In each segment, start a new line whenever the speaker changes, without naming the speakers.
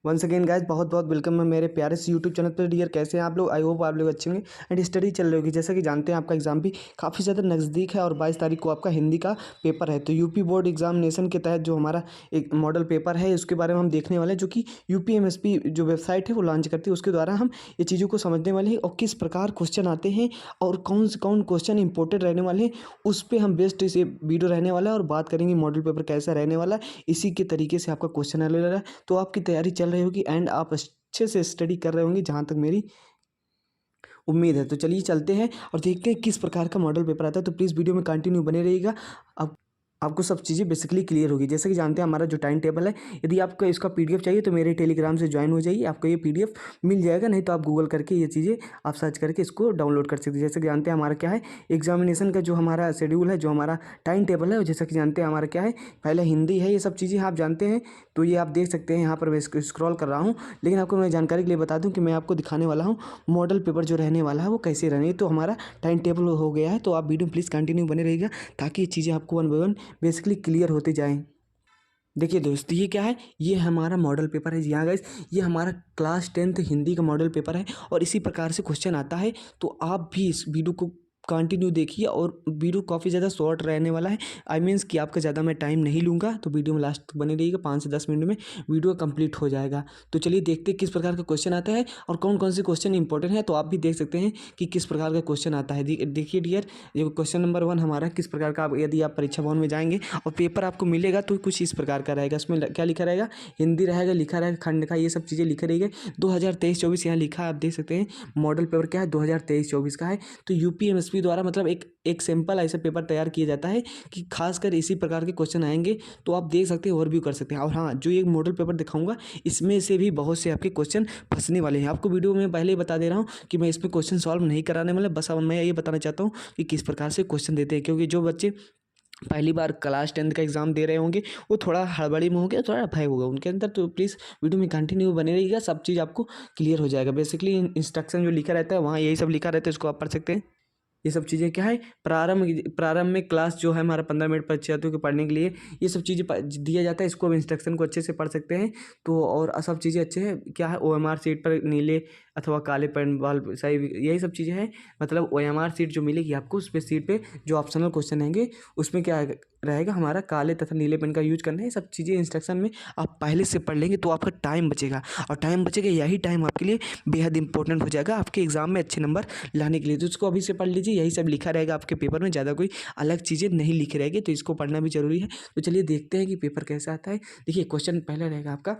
Once again guys बहुत बहुत welcome है मेरे प्यारे से यूट्यूब चैनल पर। डियर कैसे हैं आप लोग? आई होप आप लोग अच्छे होंगे एंड स्टडी चल रही होगी। जैसा कि जानते हैं आपका एग्जाम भी काफ़ी ज़्यादा नज़दीक है और 22 तारीख को आपका हिंदी का पेपर है। तो यूपी बोर्ड एग्जामिनेशन के तहत जो हमारा एक मॉडल पेपर है उसके बारे में हम देखने वाले हैं, जो कि यूपीएमएसपी जो वेबसाइट है वो लॉन्च करती है। उसके द्वारा हम ये चीज़ों को समझने वाले हैं और किस प्रकार क्वेश्चन आते हैं और कौन से कौन क्वेश्चन इंपॉर्टेंट रहने वाले हैं, उस पर हम बेस्ट इसे वीडियो रहने वाला है और बात करेंगे मॉडल पेपर कैसा रहने वाला है। इसी के तरीके से आपका क्वेश्चन आने वाला है। तो आपकी तैयारी चल रही होगी एंड आप अच्छे से स्टडी कर रहे होंगे, जहाँ तक मेरी उम्मीद है। तो चलिए चलते हैं और देखते हैं किस प्रकार का मॉडल पेपर आता है। तो प्लीज़ वीडियो में कंटिन्यू बने रहिएगा। अब आपको सब चीज़ें बेसिकली क्लियर होगी। जैसे कि जानते हैं हमारा जो टाइम टेबल है, यदि आपको इसका पीडीएफ चाहिए तो मेरे टेलीग्राम से ज्वाइन हो जाइए, आपको ये पीडीएफ मिल जाएगा। नहीं तो आप गूगल करके ये चीज़ें आप सर्च करके इसको डाउनलोड कर सकते हैं। जैसे कि जानते हैं हमारा क्या है एग्जामिनेशन का जो हमारा शेड्यूल है, जो हमारा टाइम टेबल है, जैसा कि जानते हैं हमारा क्या है, पहले हिंदी है, ये सब चीज़ें आप जानते हैं। तो ये आप देख सकते हैं, यहाँ पर मैं स्क्रॉल कर रहा हूँ। लेकिन आपको मैं जानकारी के लिए बता दूँ कि मैं आपको दिखाने वाला हूँ मॉडल पेपर जो रहने वाला है वो कैसे रहने। तो हमारा टाइम टेबल हो गया है। तो आप वीडियो प्लीज़ कंटिन्यू बने रहिएगा ताकि ये चीज़ें आपको one by one basically clear होते जाएं। देखिए दोस्त, ये क्या है, ये हमारा मॉडल पेपर है। यहाँ गाइस ये हमारा क्लास 10th हिंदी का मॉडल पेपर है और इसी प्रकार से क्वेश्चन आता है। तो आप भी इस वीडियो को कंटिन्यू देखिए और वीडियो काफ़ी ज़्यादा शॉर्ट रहने वाला है। आई मीन्स कि आपका ज़्यादा मैं टाइम नहीं लूँगा। तो वीडियो में लास्ट तक बने रहिएगा, 5 से 10 मिनट में वीडियो कंप्लीट हो जाएगा। तो चलिए देखते हैं किस प्रकार का क्वेश्चन आता है और कौन कौन से क्वेश्चन इंपॉर्टेंट है। तो आप भी देख सकते हैं कि किस प्रकार का क्वेश्चन आता है। देखिए डियर, ये क्वेश्चन नंबर 1 हमारा किस प्रकार का, यदि आप परीक्षा भवन में जाएंगे और पेपर आपको मिलेगा तो कुछ इस प्रकार का रहेगा। उसमें क्या लिखा रहेगा, हिंदी रहेगा, लिखा रहेगा खंड का, ये सब चीज़ें लिखे रहेंगे। 2023-24 यहाँ लिखा है, आप देख सकते हैं। मॉडल पेपर क्या है, 2023-24 का है। तो यूपीएमएसपी द्वारा मतलब एक सिंपल ऐसा पेपर तैयार किया जाता है कि खासकर इसी प्रकार के क्वेश्चन आएंगे। तो आप देख सकते हैं, ओवरव्यू कर सकते हैं। और हाँ, जो ये मॉडल पेपर दिखाऊंगा इसमें से भी बहुत से आपके क्वेश्चन फंसने वाले हैं। आपको वीडियो में पहले ही बता दे रहा हूँ कि मैं इसमें क्वेश्चन सॉल्व नहीं कराने वाला, बस अब मैं ये बताना चाहता हूँ कि किस प्रकार से क्वेश्चन देते हैं। क्योंकि जो बच्चे पहली बार क्लास 10th का एग्जाम दे रहे होंगे वो थोड़ा हड़बड़ी में होंगे, थोड़ा भय होगा उनके अंदर। तो प्लीज़ वीडियो में कंटिन्यू बने रहिएगा, सब चीज़ आपको क्लियर हो जाएगा। बेसिकली इंस्ट्रक्शन जो लिखा रहता है वहाँ यही सब लिखा रहता है, इसको आप पढ़ सकते हैं। ये सब चीज़ें क्या है, प्रारंभ में क्लास जो है हमारा 15 मिनट छात्रों के पढ़ने के लिए ये सब चीज़ें दिया जाता है। इसको अब इंस्ट्रक्शन को अच्छे से पढ़ सकते हैं। तो और सब चीज़ें अच्छे हैं। क्या है, ओएमआर सीट पर नीले अथवा काले पेन वाल सही, यही सब चीज़ें हैं। मतलब ओएमआर सीट जो मिलेगी आपको, उस पर सीट पे जो ऑप्शनल क्वेश्चन रहेंगे उसमें क्या रहेगा, हमारा काले तथा नीले पेन का यूज करना है। सब चीज़ें इंस्ट्रक्शन में आप पहले से पढ़ लेंगे तो आपका टाइम बचेगा, और टाइम बचेगा, यही टाइम आपके लिए बेहद इंपॉर्टेंट हो जाएगा आपके एग्जाम में अच्छे नंबर लाने के लिए। तो इसको अभी से पढ़ लीजिए, यही सब लिखा रहेगा आपके पेपर में, ज़्यादा कोई अलग चीज़ें नहीं लिखी रहेगी। तो इसको पढ़ना भी जरूरी है। तो चलिए देखते हैं कि पेपर कैसा आता है। देखिए क्वेश्चन पहला रहेगा आपका,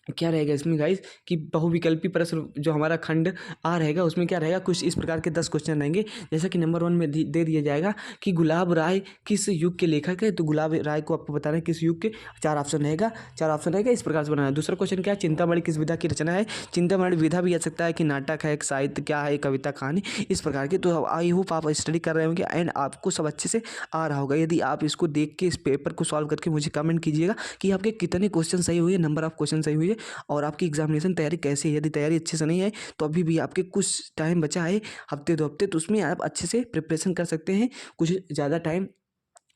क्या रहेगा इसमें गाइस कि बहुविकल्पी प्रश्न जो हमारा खंड आ रहेगा उसमें क्या रहेगा, कुछ इस प्रकार के 10 क्वेश्चन रहेंगे। जैसा कि नंबर 1 में दे दिया जाएगा कि गुलाब राय किस युग के लेखक है। तो गुलाब राय को आपको बताना है किस युग के, 4 ऑप्शन रहेगा, इस प्रकार से बनाना है। दूसरा क्वेश्चन क्या है, चिंतामणि किस विधा की रचना है। चिंतामणि विधा भी आ सकता है कि नाटक है, एक साहित्य क्या है, कविता कहानी, इस प्रकार की। तो आई होप आप स्टडी कर रहे होंगे एंड आपको सब अच्छे से आ रहा होगा। यदि आप इसको देख के इस पेपर को सॉल्व करके मुझे कमेंट कीजिएगा कि आपके कितने क्वेश्चन सही हुए, नंबर ऑफ क्वेश्चन सही हुए और आपकी एग्जामिनेशन तैयारी कैसी है। यदि तैयारी अच्छे से नहीं है तो अभी भी आपके कुछ टाइम बचा है, हफ्ते 2 हफ्ते, तो उसमें आप अच्छे से प्रिपरेशन कर सकते हैं। कुछ ज़्यादा टाइम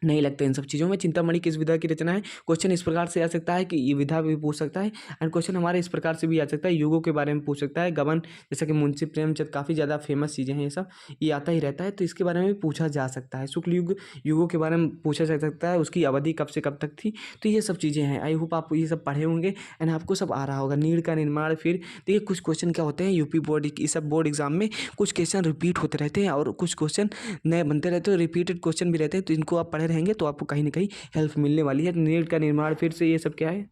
नहीं लगते इन सब चीज़ों में। चिंतामणि किस विधा की रचना है, क्वेश्चन इस प्रकार से आ सकता है कि ये विधा भी पूछ सकता है। एंड क्वेश्चन हमारे इस प्रकार से भी आ सकता है, युगों के बारे में पूछ सकता है। गबन जैसा कि मुंशी प्रेमचंद, काफ़ी ज़्यादा फेमस चीज़ें हैं, ये सब ये आता ही रहता है। तो इसके बारे में भी पूछा जा सकता है। शुक्ल युग, युगों के बारे में पूछा जा सकता है, उसकी अवधि कब से कब तक थी। तो ये सब चीज़ें हैं। आई होप आप ये सब पढ़े होंगे एंड आपको सब आ रहा होगा। नीड़ का निर्माण, फिर देखिए कुछ क्वेश्चन क्या होते हैं यूपी बोर्ड, ये सब बोर्ड एग्जाम में कुछ क्वेश्चन रिपीट होते रहते हैं और कुछ क्वेश्चन नए बनते रहते हैं, रिपीटेड क्वेश्चन भी रहते हैं। तो इनको आप पढ़े रहेंगे तो आपको कहीं ना कहीं हेल्प मिलने वाली है। नीड़ का निर्माण, फिर से ये सब क्या है,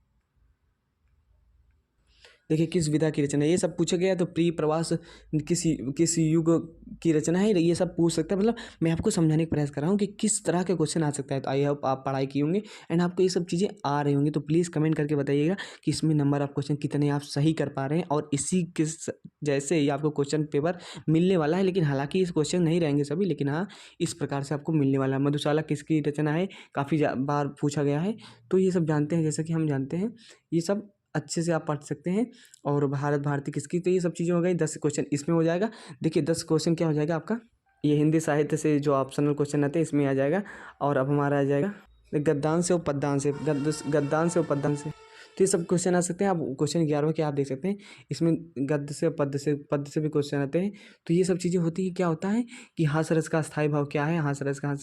देखिए किस विधा की रचना है, ये सब पूछा गया है। तो प्री प्रवास किस युग की रचना है, ये सब पूछ सकता है। मतलब मैं आपको समझाने का प्रयास कर रहा हूँ कि किस तरह के क्वेश्चन आ सकता है। तो आई होप आप पढ़ाई की होंगे एंड आपको ये सब चीज़ें आ रही होंगी। तो प्लीज़ कमेंट करके बताइएगा कि इसमें नंबर ऑफ क्वेश्चन कितने आप सही कर पा रहे हैं। और इसी के जैसे ही आपको क्वेश्चन पेपर मिलने वाला है। लेकिन हालांकि इस क्वेश्चन नहीं रहेंगे सभी, लेकिन हाँ इस प्रकार से आपको मिलने वाला है। मधुशाला किसकी रचना है, काफ़ी बार पूछा गया है। तो ये सब जानते हैं, जैसा कि हम जानते हैं, ये सब अच्छे से आप पढ़ सकते हैं। और भारत भारती किसकी, तो ये सब चीज़ें हो गई। 10 क्वेश्चन इसमें हो जाएगा। देखिए 10 क्वेश्चन क्या हो जाएगा आपका, ये हिंदी साहित्य से जो ऑप्शनल क्वेश्चन आते हैं इसमें आ जाएगा। और अब हमारा आ जाएगा गद्यांश से उपपद्यांश से, गद्यांश से उपपद्यांश से। तो ये सब क्वेश्चन आ सकते हैं। आप क्वेश्चन 11 के आप देख सकते हैं, इसमें गद्य से पद्य से भी क्वेश्चन आते हैं। तो ये सब चीज़ें होती हैं। क्या होता है कि हास रस का स्थायी भाव क्या है, हास रस का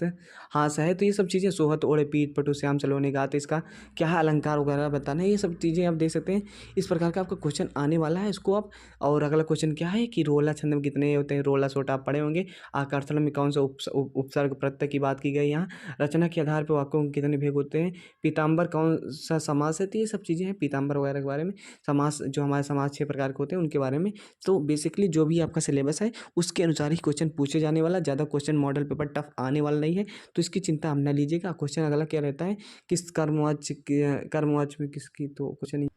हास है। तो ये सब चीज़ें सोहत ओढ़े पीठ पटु श्याम सलोने गाते, इसका क्या है अलंकार वगैरह बताना है। ये सब चीज़ें आप देख सकते हैं। इस प्रकार का आपका क्वेश्चन आने वाला है, इसको आप। और अगला क्वेश्चन क्या है कि रोला छंद में कितने होते हैं, रोला सोटा आप पढ़े होंगे। आकर्षण में कौन सा उपसर्ग प्रत्यय की बात की गई यहाँ। रचना के आधार पर वाक्यों के कितने भेद होते हैं। पीताम्बर कौन सा समास है। तो ये सब चीज़ें हैं पीताम्बर वगैरह के बारे में। समास जो हमारे समाज 6 प्रकार के होते हैं उनके बारे में। तो बेसिकली जो भी आपका सिलेबस है उसके अनुसार ही क्वेश्चन पूछे जाने वाला, ज़्यादा क्वेश्चन मॉडल पेपर टफ आने वाला नहीं है। तो इसकी चिंता हम न लीजिएगा। क्वेश्चन अगला क्या रहता है, किस कर्मवाच्य में किसकी, तो क्वेश्चन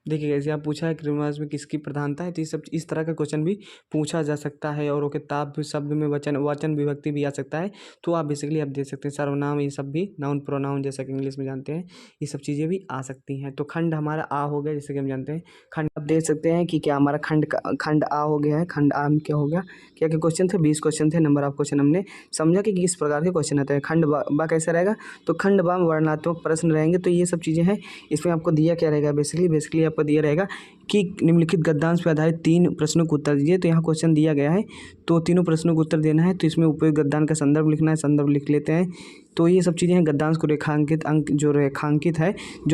देखिए जैसे आप पूछा है क्रिमिनल्स में किसकी प्रधानता है। तो ये सब इस तरह का क्वेश्चन भी पूछा जा सकता है। और किताब शब्द में वचन विभक्ति भी आ सकता है। तो आप बेसिकली आप देख सकते हैं सर्वनाम, ये सब भी नाउन प्रोनाउन जैसा कि इंग्लिश में जानते हैं, ये सब चीज़ें भी आ सकती हैं। तो खंड हमारा आ हो गया, जैसे कि हम जानते हैं खंड। आप देख सकते हैं कि क्या हमारा खंड आ हो गया है। खंड आ में क्या हो गया, क्या क्या क्वेश्चन थे, 20 क्वेश्चन थे। नंबर ऑफ क्वेश्चन हमने समझा कि किस प्रकार के क्वेश्चन आते हैं। खंड बा कैसा रहेगा, तो खंड बा में वर्णनात्मक प्रश्न रहेंगे। तो ये सब चीज़ें हैं। इसमें आपको दिया क्या रहेगा, बेसिकली आपको दिया रहेगा कि निम्नलिखित गद्यांश पर आधारित 3 प्रश्नों को उत्तर दीजिए। तो यहाँ क्वेश्चन दिया गया है, तो तीनों प्रश्नों को उत्तर देना है। तो इसमें उपयुक्त गद्यांश का संदर्भ लिखना है, संदर्भ लिख लेते हैं। तो ये सब चीज़ें हैं। गद्यांश को रेखांकित अंक जो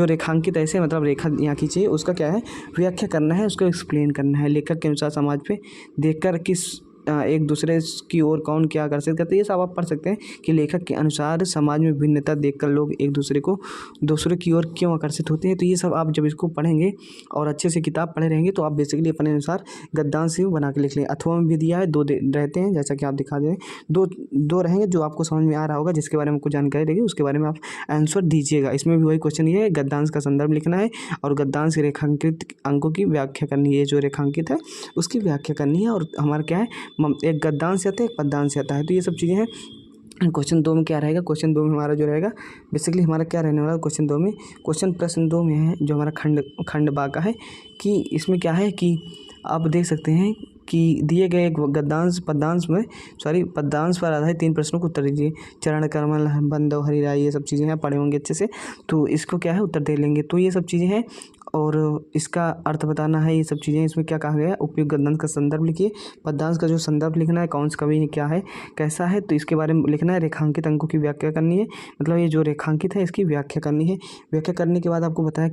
रेखांकित ऐसे मतलब रेखा यहाँ खींचिए, उसका क्या है व्याख्या करना है, उसको एक्सप्लेन करना है। लेखक के अनुसार समाज पे देखकर किस एक दूसरे की ओर कौन क्या आकर्षित करते हैं, ये सब आप पढ़ सकते हैं कि लेखक के अनुसार समाज में भिन्नता देखकर लोग एक दूसरे की ओर क्यों आकर्षित होते हैं। तो ये सब आप जब इसको पढ़ेंगे और अच्छे से किताब पढ़े रहेंगे तो आप बेसिकली अपने अनुसार गद्यांश बना के लिख लें। अथवा में भी दिया है 2 रहते हैं, जैसा कि आप दिखा दें, दो रहेंगे जो आपको समझ में आ रहा होगा, जिसके बारे में आपको जानकारी रहेगी उसके बारे में आप आंसर दीजिएगा। इसमें भी वही क्वेश्चन ये है, गद्यांश का संदर्भ लिखना है और गद्यांश रेखांकित अंकों की व्याख्या करनी है। जो रेखांकित है उसकी व्याख्या करनी है। और हमारा क्या है, एक गद्यांश आता है, एक पद्यांश आता है। तो ये सब चीज़ें हैं। क्वेश्चन 2 में क्या रहेगा, क्वेश्चन 2 में हमारा जो रहेगा बेसिकली हमारा क्या रहने वाला क्वेश्चन 2 में, प्रश्न 2 में है जो हमारा खंड बा का है कि इसमें क्या है कि आप देख सकते हैं कि दिए गए एक पद्यांश पर आधारित 3 प्रश्नों को उत्तर दीजिए। चरण कर्मल बंदव हरिराई, ये सब चीज़ें हैं, पढ़े होंगे अच्छे से। तो इसको क्या है उत्तर दे लेंगे। तो ये सब चीज़ें हैं और इसका अर्थ बताना है। ये सब चीज़ें इसमें क्या कहा गया है, उपयुक्त गद्यांश का संदर्भ लिखिए। पद्यांश का जो संदर्भ लिखना है, कौन सा कवि है, क्या है, कैसा है, तो इसके बारे में लिखना है। रेखांकित अंकों की व्याख्या करनी है, मतलब ये जो रेखांकित है इसकी व्याख्या करनी है। व्याख्या करने के बाद आपको बताया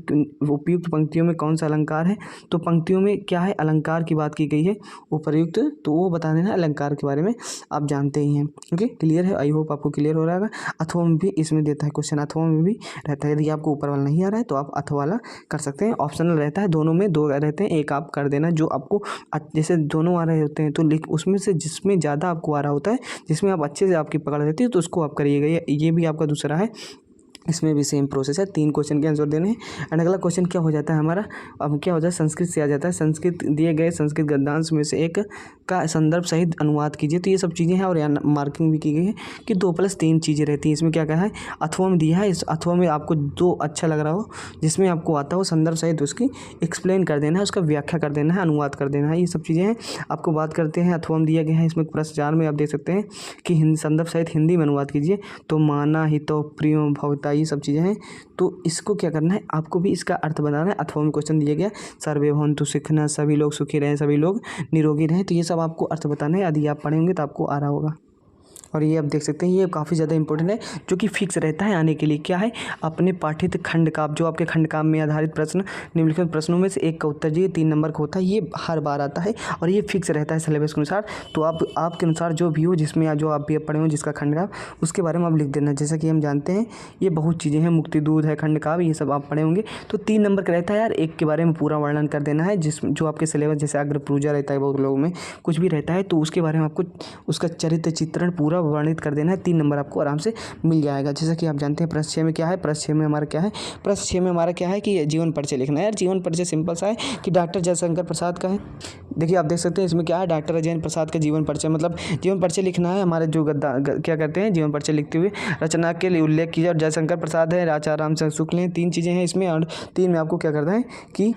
उपयुक्त पंक्तियों में कौन सा अलंकार है। तो पंक्तियों में क्या है अलंकार की बात की गई है, उपयुक्त, तो वो बता देना। अलंकार के बारे में आप जानते ही हैं। ओके, क्लियर है, आई होप आपको क्लियर हो रहा होगा। अथवा में भी इसमें देता है क्वेश्चन, अथवा में भी रहता है। यदि आपको ऊपर वाला नहीं आ रहा है तो आप अथवा वाला कर सकते हैं। ऑप्शनल रहता है, दोनों में 2 रहते हैं, एक आप कर देना जो आपको जैसे दोनों आ रहे होते हैं तो उसमें से जिसमें ज़्यादा आपको आ रहा होता है, जिसमें आप अच्छे से आपकी पकड़ रहती है तो उसको आप करिएगा। ये भी आपका दूसरा है, इसमें भी सेम प्रोसेस है। 3 क्वेश्चन के आंसर देने हैं। एंड अगला क्वेश्चन क्या हो जाता है हमारा, अब क्या हो जाता है संस्कृत से आ जाता है। संस्कृत दिए गए संस्कृत गद्यांश में से एक का संदर्भ सहित अनुवाद कीजिए। तो ये सब चीज़ें हैं और यहाँ मार्किंग भी की गई है कि 2+3 चीज़ें रहती हैं। इसमें क्या कहा है, अथवा में दिया है। इस अथवा में आपको जो अच्छा लग रहा हो, जिसमें आपको आता हो संदर्भ सहित उसकी एक्सप्लेन कर देना है, उसका व्याख्या कर देना है, अनुवाद कर देना है। ये सब चीज़ें हैं। आपको बात करते हैं अथवा में दिया गया है। इसमें प्रश्न 4 में आप देख सकते हैं कि संदर्भ सहित हिंदी में अनुवाद कीजिए। तो माना हितो प्रियो भवता, ये सब चीज़ें हैं। तो इसको क्या करना है, आपको भी इसका अर्थ बताना है। अथवा में क्वेश्चन दिया गया सर्वे भवन्तु सुखिनः, सभी लोग सुखी रहें, सभी लोग निरोगी रहें। तो ये सब आपको अर्थ बताना है। यदि आप पढ़ेंगे तो आपको आ रहा होगा। और ये आप देख सकते हैं ये काफ़ी ज़्यादा इंपॉर्टेंट है, जो कि फिक्स रहता है आने के लिए। क्या है, अपने पाठित खंड काव्य, जो आपके खंड काव्य में आधारित प्रश्न, निम्नलिखित प्रश्नों में से एक का उत्तर दीजिए। 3 नंबर का होता है, ये हर बार आता है और ये फिक्स रहता है सिलेबस के अनुसार। तो आपके अनुसार जो भी हो, जिसमें जो आप भी पढ़े हो, जिसका खंड काव्य, उसके बारे में आप लिख देना। जैसा कि हम जानते हैं ये बहुत चीज़ें हैं, मुक्ति दूध है, खंड काव्य, ये सब आप पढ़े होंगे। तो 3 नंबर का रहता है यार, एक के बारे में पूरा वर्णन कर देना है। जो आपके सिलेबस जैसे अग्र पूजा रहता है, बहुत लोगों में कुछ भी रहता है, तो उसके बारे में आपको उसका चरित्र चित्रण पूरा वर्णित कर देना है। 3 नंबर आपको आराम से मिल जाएगा। जैसा कि आप जानते हैं प्रश्न 6 में क्या है, प्रश्न 6 में हमारा क्या है, प्रश्न 6 में हमारा क्या है कि जीवन परिचय लिखना है। यार जीवन परिचय सिंपल सा है कि डॉक्टर जयशंकर प्रसाद का है। देखिए आप देख सकते हैं इसमें क्या है, डॉक्टर अजय प्रसाद का जीवन परिचय, मतलब जीवन परिचय लिखना है। हमारे जो क्या करते हैं, जीवन परिचय लिखते हुए रचना के लिए उल्लेख कीजिए। और जयशंकर प्रसाद है, आचार्य रामचंद्र शुक्ल हैं। 3 चीज़ें हैं इसमें और 3 में आपको क्या करना है कि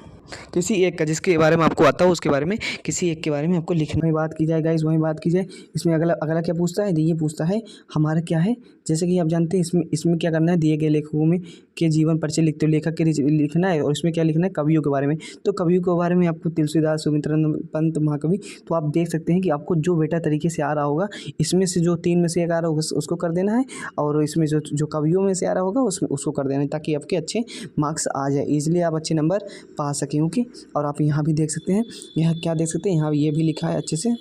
किसी एक का जिसके बारे में आपको आता हो उसके बारे में किसी एक के बारे में आपको लिखना। वही बात की जाए गाइस, वही बात की जाए। इसमें अगला अगला क्या पूछता है, ये पूछता है हमारा क्या है, जैसे कि आप जानते हैं इसमें क्या करना है, दिए गए लेखकों में के जीवन परिचय लिखते हो, लेखक के लिखना है और इसमें क्या लिखना है, कवियों के बारे में। तो कवियों के बारे में आपको तुलसीदास, सुमित्रानंद पंत, महाकवि। तो आप देख सकते हैं कि आपको जो बेटा तरीके से आ रहा होगा, इसमें से जो 3 में से एक आ रहा होगा उसको कर देना है, और इसमें जो कवियों में से आ रहा होगा उसको कर देना है, ताकि आपके अच्छे मार्क्स आ जाए, ईजिली आप अच्छे नंबर पा सकें। ओके, और आप यहाँ भी देख सकते हैं, यहाँ क्या देख सकते हैं, यहाँ ये भी लिखा है अच्छे से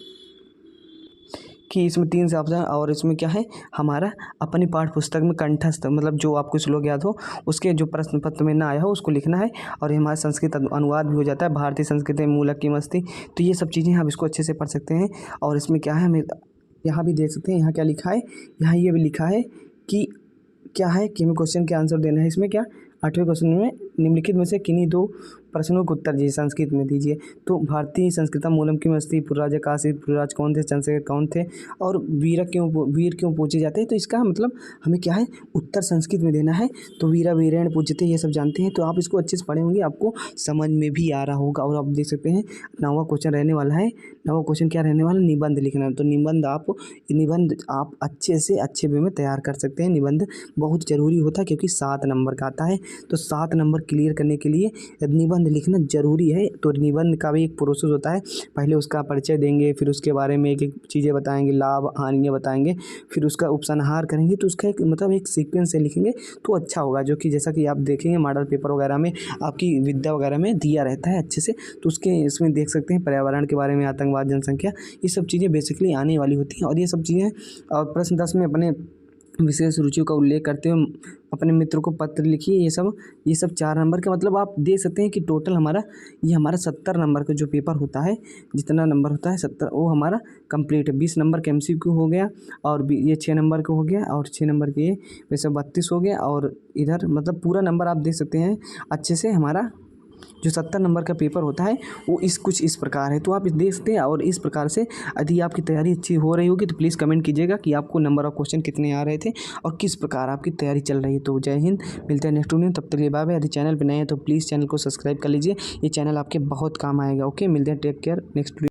कि इसमें 3 से ऑप्शन, और इसमें क्या है, हमारा अपनी पाठ्य पुस्तक में कंठस्थ, मतलब जो आपको श्लोक याद हो उसके जो प्रश्न पत्र में ना आया हो उसको लिखना है। और ये हमारा संस्कृत अनुवाद भी हो जाता है, भारतीय संस्कृति मूलक की मस्ती। तो ये सब चीज़ें आप इसको अच्छे से पढ़ सकते हैं। और इसमें क्या है, हमें यहाँ भी देख सकते हैं, यहाँ क्या लिखा है, यहाँ ये भी लिखा है कि क्या है कि हमें क्वेश्चन के आंसर देना है। इसमें क्या, 8वें क्वेश्चन में निम्नलिखित में से किन्हीं 2 प्रश्नों के उत्तर दीजिए, संस्कृत में दीजिए। तो भारतीय संस्कृत मूलम की मस्ती, पूर्वराजा काशी, पूर्वराज कौन थे, चंद्रशेखर कौन थे, और वीर क्यों पूछे जाते हैं। तो इसका मतलब हमें क्या है, उत्तर संस्कृत में देना है। तो वीरा वीरेण पूछते, ये सब जानते हैं। तो आप इसको अच्छे से पढ़े होंगे, आपको समझ में भी आ रहा होगा। और आप देख सकते हैं 9वां क्वेश्चन रहने वाला है। 9वां क्वेश्चन क्या रहने वाला है, निबंध लिखना है। तो निबंध आप अच्छे से अच्छे वे में तैयार कर सकते हैं। निबंध बहुत ज़रूरी होता है क्योंकि 7 नंबर का आता है। तो 7 नंबर क्लियर करने के लिए निबंध लिखना ज़रूरी है। तो निबंध का भी एक प्रोसेस होता है, पहले उसका परिचय देंगे, फिर उसके बारे में एक चीज़ें बताएंगे, लाभ हानियाँ बताएंगे, फिर उसका उपसंहार करेंगे। तो उसका एक सीक्वेंस से लिखेंगे तो अच्छा होगा, जो कि जैसा कि आप देखेंगे मॉडल पेपर वगैरह में आपकी विद्या वगैरह में दिया रहता है अच्छे से। तो उसके इसमें देख सकते हैं पर्यावरण के बारे में, आतंकवाद, जनसंख्या, ये सब चीज़ें बेसिकली आने वाली होती हैं। और ये सब चीज़ें, और प्रश्न 10 में अपने विशेष रुचियों का उल्लेख करते हुए अपने मित्र को पत्र लिखिए। ये सब 4 नंबर के, मतलब आप देख सकते हैं कि टोटल हमारा 70 नंबर का जो पेपर होता है, जितना नंबर होता है 70, वो हमारा कंप्लीट है। 20 नंबर का MCQ हो गया, और ये 6 नंबर का हो गया, और 6 नंबर के ये वैसे 32 हो गया। और इधर मतलब पूरा नंबर आप देख सकते हैं अच्छे से। हमारा जो 70 नंबर का पेपर होता है वो कुछ इस प्रकार है। तो आप देख सकते हैं। और इस प्रकार से यदि आपकी तैयारी अच्छी हो रही होगी तो प्लीज़ कमेंट कीजिएगा कि आपको नंबर ऑफ क्वेश्चन कितने आ रहे थे और किस प्रकार आपकी तैयारी चल रही है। तो जय हिंद, मिलते हैं नेक्स्ट वीडियो, तब तक के लिए बाय बाय। यदि चैनल पर नए हैं तो प्लीज़ चैनल को सब्सक्राइब कर लीजिए, ये चैनल आपके बहुत काम आएगा। ओके, मिलते हैं, टेक केयर, नेक्स्ट वीडियो।